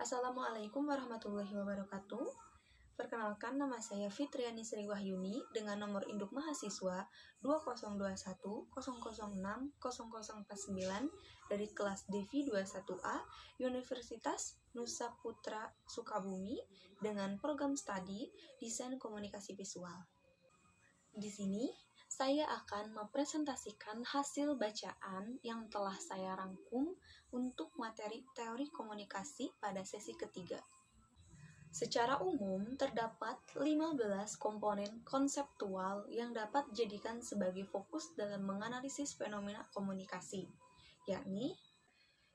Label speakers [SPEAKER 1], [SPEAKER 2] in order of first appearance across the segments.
[SPEAKER 1] Assalamualaikum warahmatullahi wabarakatuh. Perkenalkan, nama saya Fitriani Sri Wahyuni dengan nomor induk mahasiswa 202100600049 dari kelas Devi 21A Universitas Nusa Putra Sukabumi dengan program studi Desain Komunikasi Visual. Di sini, saya akan mempresentasikan hasil bacaan yang telah saya rangkum untuk materi teori komunikasi pada sesi ketiga. Secara umum, terdapat 15 komponen konseptual yang dapat dijadikan sebagai fokus dalam menganalisis fenomena komunikasi, yakni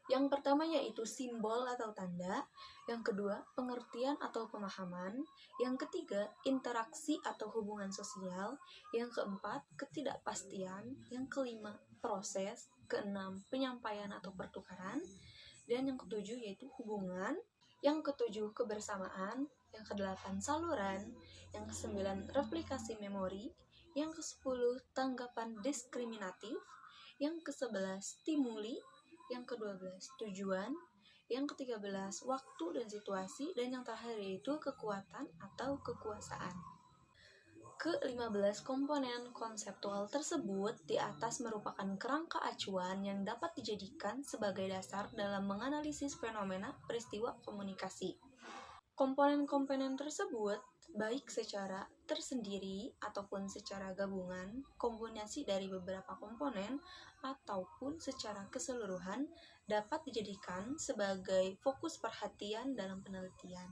[SPEAKER 1] yang pertama yaitu simbol atau tanda, yang kedua pengertian atau pemahaman, yang ketiga interaksi atau hubungan sosial, yang keempat ketidakpastian, yang kelima proses, keenam penyampaian atau pertukaran, dan yang ketujuh yaitu hubungan, yang ketujuh kebersamaan, yang kedelapan saluran, yang kesembilan replikasi memori, yang kesepuluh tanggapan diskriminatif, yang ke-11 stimuli, yang ke-12 tujuan, yang ke-13 waktu dan situasi, dan yang terakhir yaitu kekuatan atau kekuasaan. Ke-15 komponen konseptual tersebut di atas merupakan kerangka acuan yang dapat dijadikan sebagai dasar dalam menganalisis fenomena peristiwa komunikasi. Komponen-komponen tersebut, baik secara tersendiri ataupun secara gabungan, kombinasi dari beberapa komponen, ataupun secara keseluruhan, dapat dijadikan sebagai fokus perhatian dalam penelitian.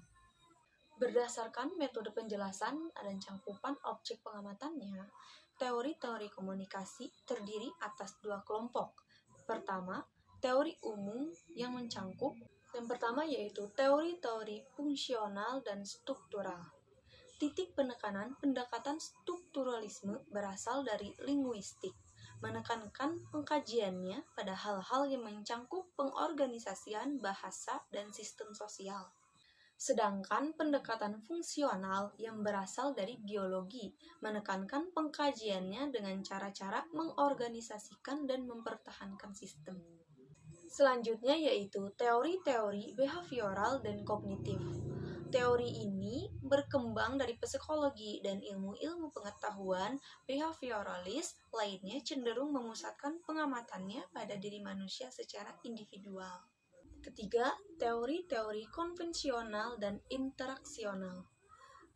[SPEAKER 1] Berdasarkan metode penjelasan dan cakupan objek pengamatannya, teori-teori komunikasi terdiri atas dua kelompok. Pertama, teori umum yang mencangkup yang pertama yaitu teori-teori fungsional dan struktural. Titik penekanan pendekatan strukturalisme berasal dari linguistik, menekankan pengkajiannya pada hal-hal yang mencangkup pengorganisasian bahasa dan sistem sosial. Sedangkan pendekatan fungsional yang berasal dari biologi menekankan pengkajiannya dengan cara-cara mengorganisasikan dan mempertahankan sistem. Selanjutnya yaitu teori-teori behavioral dan kognitif. Teori ini berkembang dari psikologi dan ilmu-ilmu pengetahuan behavioralis lainnya cenderung memusatkan pengamatannya pada diri manusia secara individual. Ketiga, teori-teori konvensional dan interaksional.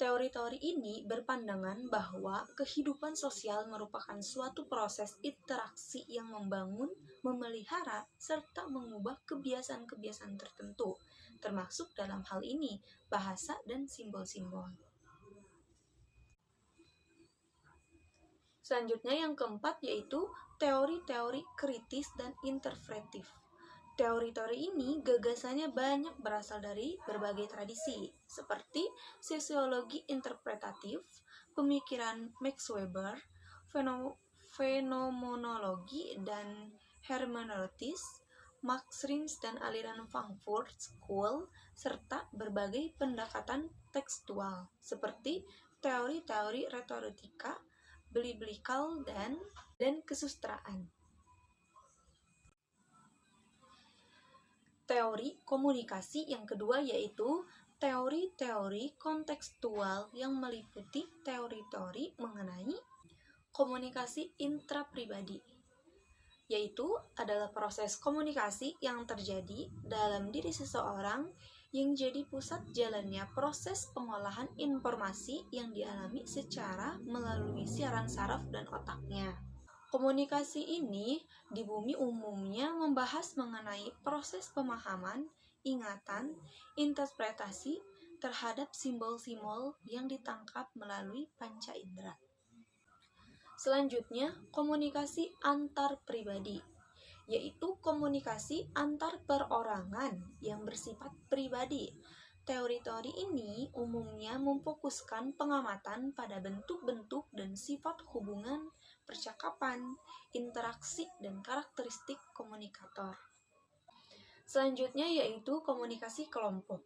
[SPEAKER 1] Teori-teori ini berpandangan bahwa kehidupan sosial merupakan suatu proses interaksi yang membangun, memelihara, serta mengubah kebiasaan-kebiasaan tertentu, termasuk dalam hal ini bahasa dan simbol-simbol. Selanjutnya yang keempat yaitu teori-teori kritis dan interpretif. Teori-teori ini gagasannya banyak berasal dari berbagai tradisi, seperti sosiologi interpretatif, pemikiran Max Weber, fenomenologi dan hermeneutis, Max Rins dan aliran Frankfurt School, serta berbagai pendekatan tekstual, seperti teori-teori retorika, biblical dan kesusastraan. Teori komunikasi yang kedua yaitu teori-teori kontekstual yang meliputi teori-teori mengenai komunikasi intrapribadi, yaitu adalah proses komunikasi yang terjadi dalam diri seseorang yang jadi pusat jalannya proses pengolahan informasi yang dialami secara melalui siaran saraf dan otaknya. Komunikasi ini di bumi umumnya membahas mengenai proses pemahaman, ingatan, interpretasi terhadap simbol-simbol yang ditangkap melalui panca indera. Selanjutnya, komunikasi antar pribadi, yaitu komunikasi antar perorangan yang bersifat pribadi. Teori-teori ini umumnya memfokuskan pengamatan pada bentuk-bentuk dan sifat hubungan percakapan, interaksi, dan karakteristik komunikator. Selanjutnya yaitu komunikasi kelompok.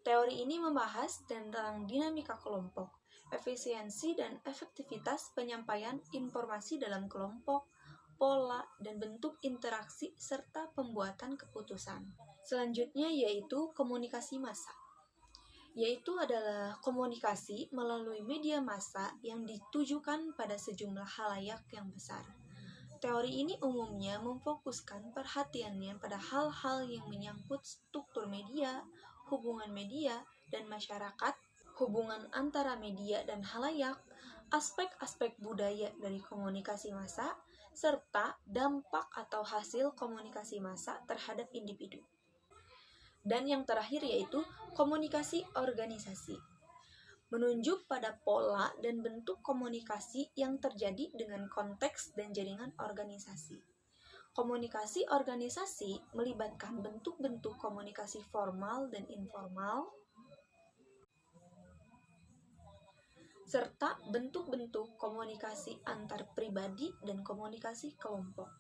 [SPEAKER 1] Teori ini membahas tentang dinamika kelompok, efisiensi dan efektivitas penyampaian informasi dalam kelompok, pola, dan bentuk interaksi serta pembuatan keputusan. Selanjutnya yaitu komunikasi massa, yaitu adalah komunikasi melalui media massa yang ditujukan pada sejumlah khalayak yang besar. Teori ini umumnya memfokuskan perhatiannya pada hal-hal yang menyangkut struktur media, hubungan media dan masyarakat, hubungan antara media dan khalayak, aspek-aspek budaya dari komunikasi massa, serta dampak atau hasil komunikasi massa terhadap individu. Dan yang terakhir yaitu komunikasi organisasi, menunjuk pada pola dan bentuk komunikasi yang terjadi dengan konteks dan jaringan organisasi. Komunikasi organisasi melibatkan bentuk-bentuk komunikasi formal dan informal, serta bentuk-bentuk komunikasi antar pribadi dan komunikasi kelompok.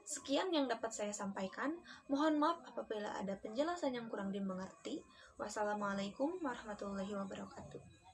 [SPEAKER 1] Sekian yang dapat saya sampaikan. Mohon maaf apabila ada penjelasan yang kurang dimengerti. Wassalamualaikum warahmatullahi wabarakatuh.